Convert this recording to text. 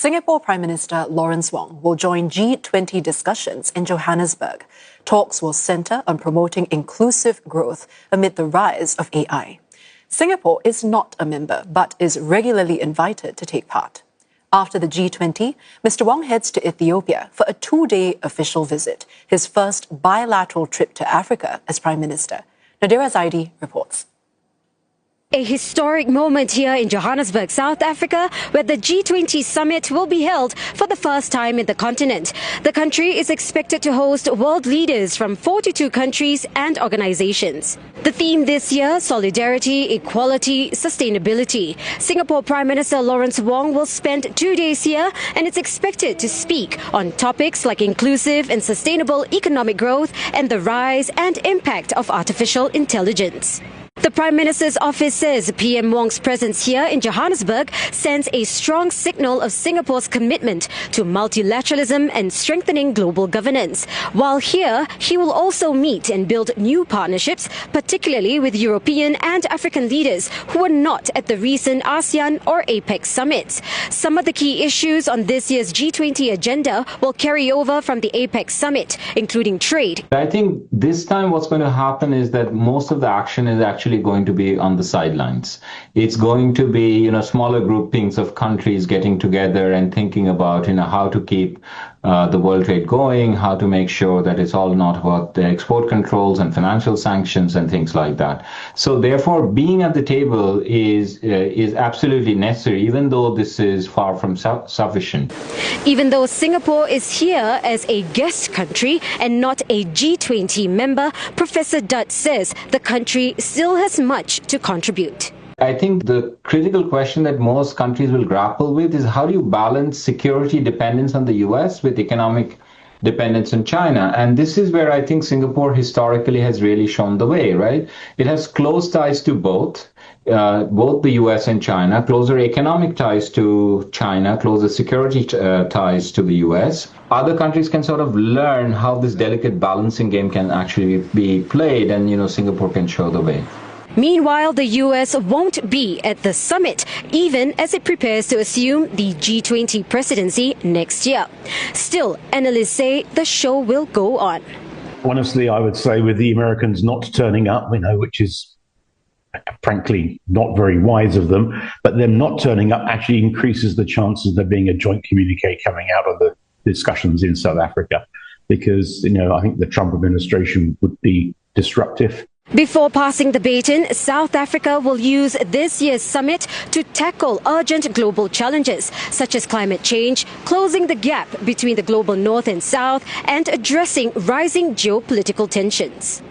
Singapore Prime Minister Lawrence Wong will join G20 discussions in Johannesburg. Talks will centre on promoting inclusive growth amid the rise of AI. Singapore is not a member, but is regularly invited to take part. After the G20, Mr. Wong heads to Ethiopia for a 2-day official visit, his first bilateral trip to Africa as Prime Minister. Nadira Zaidi reports. A historic moment here in Johannesburg, South Africa, where the G20 summit will be held for the first time in the continent. The country is expected to host world leaders from 42 countries and organizations. The theme this year, solidarity, equality, sustainability. Singapore Prime Minister Lawrence Wong will spend 2 days here and is expected to speak on topics like inclusive and sustainable economic growth and the rise and impact of artificial intelligence. The Prime Minister's office says PM Wong's presence here in Johannesburg sends a strong signal of Singapore's commitment to multilateralism and strengthening global governance. While here, he will also meet and build new partnerships, particularly with European and African leaders who were not at the recent ASEAN or APEC summits. Some of the key issues on this year's G20 agenda will carry over from the APEC summit, including trade. I think this time what's going to happen is that most of the action is actually going to be on the sidelines. It's going to be, smaller groupings of countries getting together and thinking about, how to keep the world trade going, how to make sure that it's all not about the export controls and financial sanctions and things like that. So therefore, being at the table is absolutely necessary, even though this is far from sufficient. Even though Singapore is here as a guest country and not a G20 member, Professor Dutt says the country still has much to contribute. I think the critical question that most countries will grapple with is how do you balance security dependence on the US with economic dependence on China? And this is where I think Singapore historically has really shown the way, right? It has close ties to both the US and China, closer economic ties to China, closer security ties to the US. Other countries can sort of learn how this delicate balancing game can actually be played, and, Singapore can show the way. Meanwhile, the US won't be at the summit, even as it prepares to assume the G20 presidency next year. Still, analysts say the show will go on. Honestly, I would say with the Americans not turning up, which is frankly not very wise of them, but them not turning up actually increases the chances of there being a joint communique coming out of the discussions in South Africa, because, I think the Trump administration would be disruptive. Before passing the baton, South Africa will use this year's summit to tackle urgent global challenges such as climate change, closing the gap between the global north and south, and addressing rising geopolitical tensions.